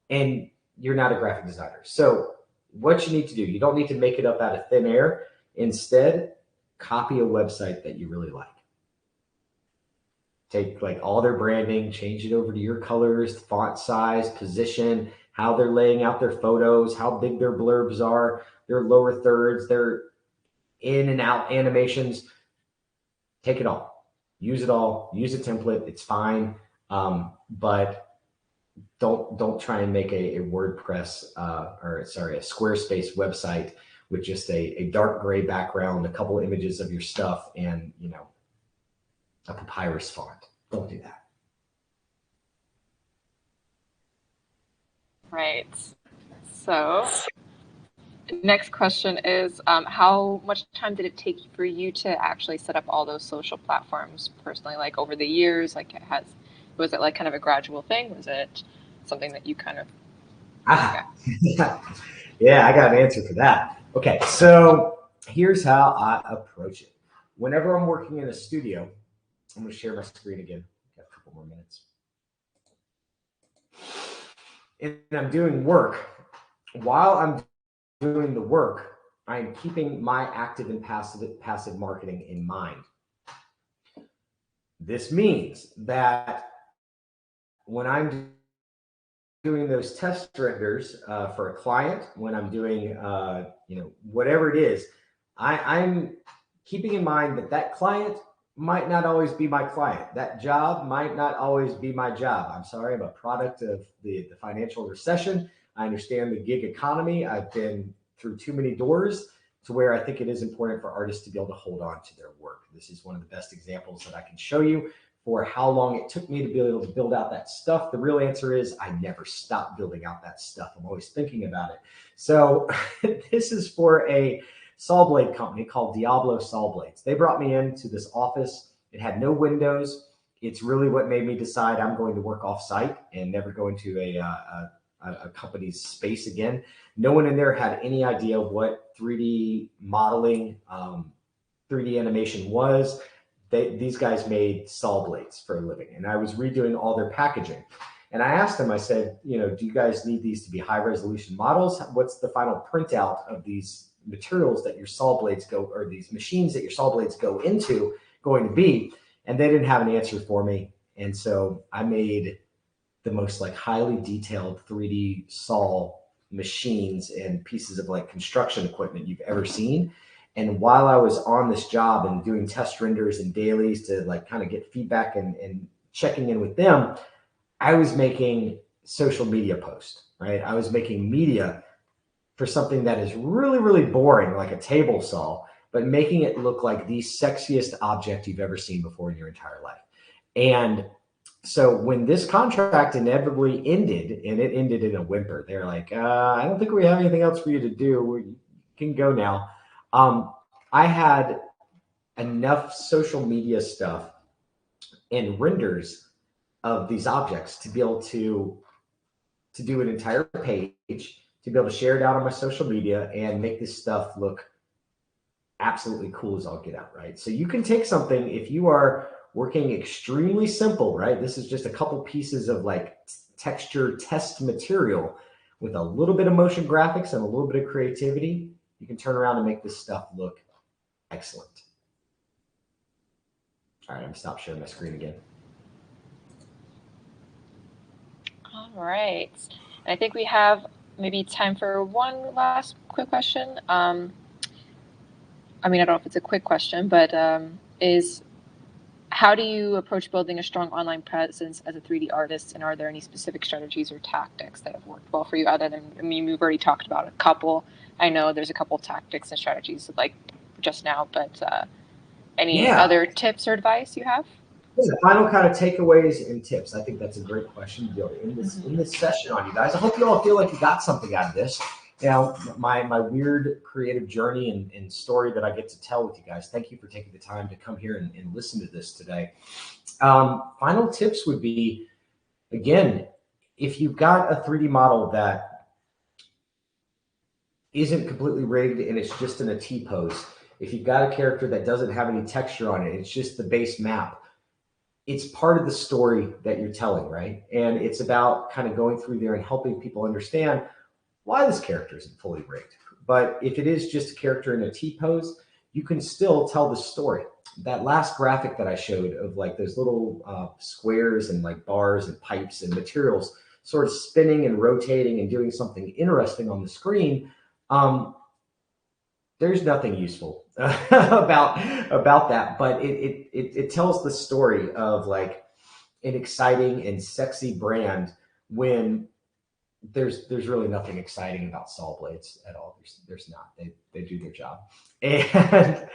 And you're not a graphic designer. So what you need to do, you don't need to make it up out of thin air. Instead, copy a website that you really like. Take like all their branding, change it over to your colors, font size, position, how they're laying out their photos, how big their blurbs are, their lower thirds, their in and out animations. Take it all, use it all, use a template. It's fine. But don't try and make a WordPress a Squarespace website with just a dark gray background, a couple of images of your stuff, and a papyrus font. Don't do that. Right. So, next question is, how much time did it take for you to actually set up all those social platforms personally? Like over the years, was it like kind of a gradual thing? Was it something that you kind of? Yeah, I got an answer for that. Okay, so here's how I approach it. Whenever I'm working in a studio, I'm going to share my screen again. Got a couple more minutes. And I'm doing work. While I'm doing the work, I'm keeping my active and passive marketing in mind. This means that when I'm doing those test renders for a client, when I'm doing whatever it is, I'm keeping in mind that that client might not always be my client. That job might not always be my job. I'm sorry, I'm a product of the financial recession. I understand the gig economy. I've been through too many doors to where I think it is important for artists to be able to hold on to their work. This is one of the best examples that I can show you for how long it took me to be able to build out that stuff. The real answer is I never stopped building out that stuff. I'm always thinking about it. So this is for a saw blade company called Diablo Saw Blades. They brought me into this office. It had no windows. It's really what made me decide I'm going to work off site and never go into a company's space again. No one in there had any idea what 3D modeling, 3D animation was. These guys made saw blades for a living, and I was redoing all their packaging. And I asked them, I said, do you guys need these to be high resolution models? What's the final printout of these materials that your saw blades go, or these machines that your saw blades go into, going to be? And they didn't have an answer for me. And so I made the most like highly detailed 3D saw machines and pieces of like construction equipment you've ever seen. And while I was on this job and doing test renders and dailies to like kind of get feedback and checking in with them, I was making social media posts, right? I was making media for something that is really, really boring, like a table saw, but making it look like the sexiest object you've ever seen before in your entire life. And so when this contract inevitably ended, and it ended in a whimper, they're like, I don't think we have anything else for you to do. We can go now. I had enough social media stuff and renders of these objects to be able to do an entire page, to be able to share it out on my social media and make this stuff look absolutely cool as all get out, right? So you can take something, if you are working extremely simple, right? This is just a couple pieces of like texture test material with a little bit of motion graphics and a little bit of creativity. You can turn around and make this stuff look excellent. All right, I'm gonna stop sharing my screen again. All right. And I think we have maybe time for one last quick question. I mean, I don't know if it's a quick question, but is how do you approach building a strong online presence as a 3D artist? And are there any specific strategies or tactics that have worked well for you? Other than, I mean, we've already talked about a couple. I know there's a couple tactics and strategies like just now, but any other tips or advice you have? Yeah, final kind of takeaways and tips. I think that's a great question to be able to end this session on, you guys. I hope you all feel like you got something out of this. My weird creative journey and story that I get to tell with you guys. Thank you for taking the time to come here and listen to this today. Final tips would be, again, if you've got a 3D model that isn't completely rigged and it's just in a T-pose, if you've got a character that doesn't have any texture on it, it's just the base map, it's part of the story that you're telling, right? And it's about kind of going through there and helping people understand why this character isn't fully rigged. But if it is just a character in a T-pose, you can still tell the story. That last graphic that I showed of like those little squares and like bars and pipes and materials sort of spinning and rotating and doing something interesting on the screen, there's nothing useful about that, but it tells the story of like an exciting and sexy brand when there's really nothing exciting about saw blades at all. There's not. They do their job. And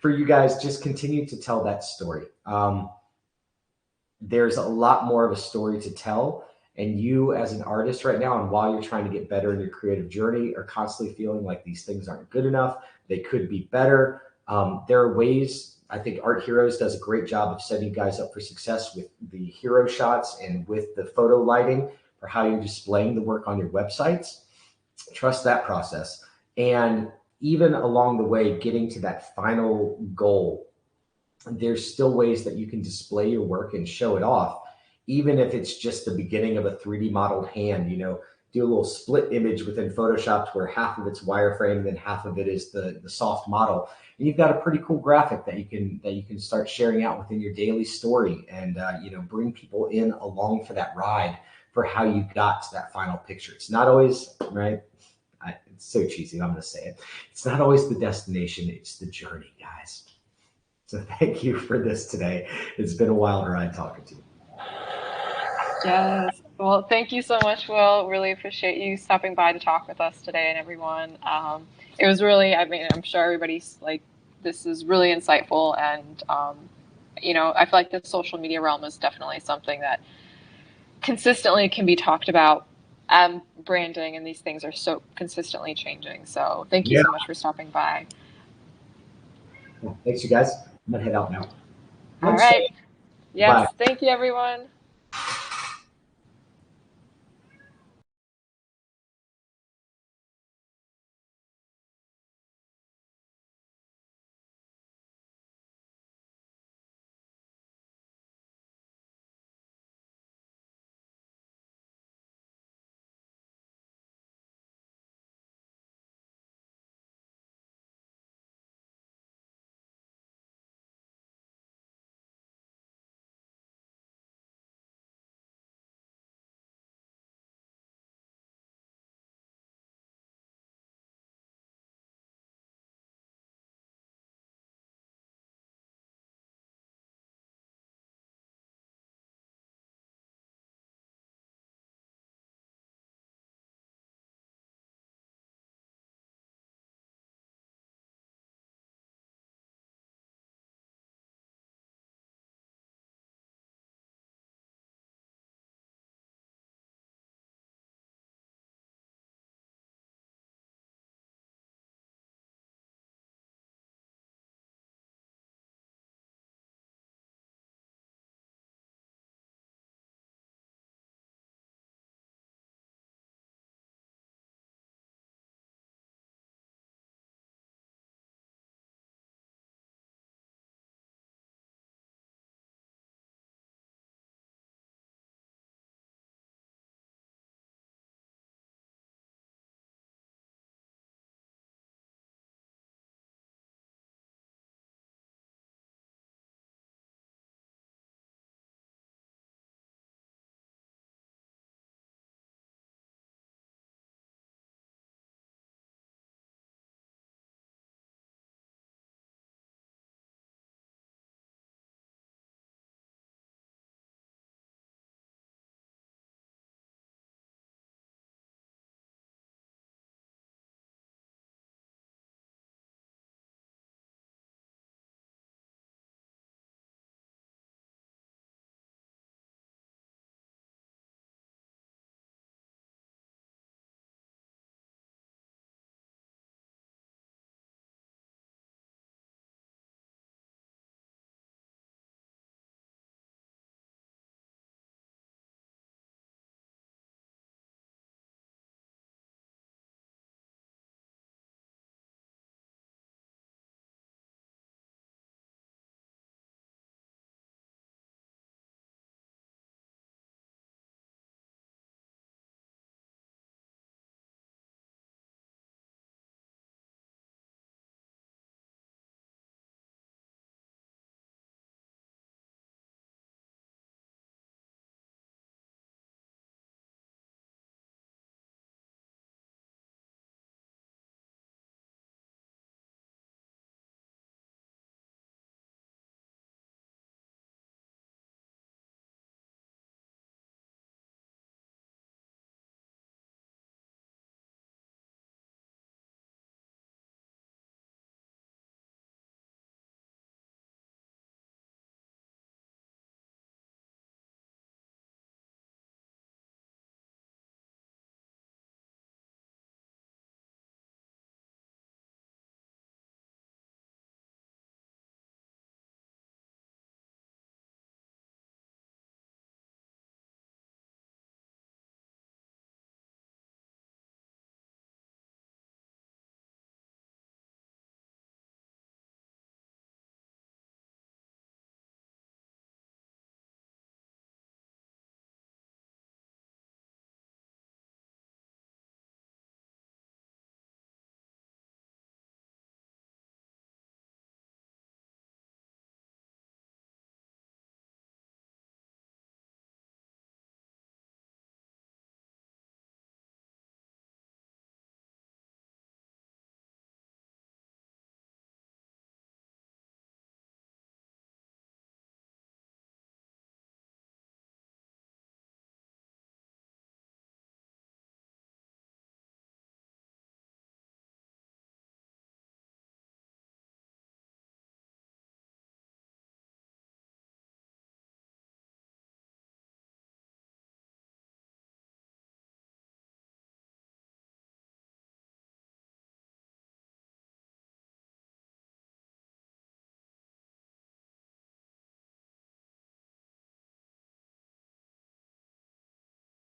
for you guys, just continue to tell that story. There's a lot more of a story to tell. And you as an artist right now, and while you're trying to get better in your creative journey, are constantly feeling like these things aren't good enough. They could be better. There are ways. I think Art Heroes does a great job of setting you guys up for success with the hero shots and with the photo lighting for how you're displaying the work on your websites. Trust that process. And even along the way, getting to that final goal, there's still ways that you can display your work and show it off, even if it's just the beginning of a 3D modeled hand. do a little split image within Photoshop where half of it's wireframe and then half of it is the soft model. And you've got a pretty cool graphic that you can start sharing out within your daily story, and bring people in along for that ride for how you got to that final picture. It's not always right. It's so cheesy. I'm going to say it. It's not always the destination. It's the journey, guys. So thank you for this today. It's been a wild ride talking to you. Yes. Well, thank you so much, Will. Really appreciate you stopping by to talk with us today and everyone. It was really, I mean, I'm sure everybody's like, this is really insightful. And, I feel like the social media realm is definitely something that consistently can be talked about. Branding and these things are so consistently changing. So thank you so much for stopping by. Thanks, you guys. I'm going to head out now. All right. Yes. Bye. Thank you, everyone.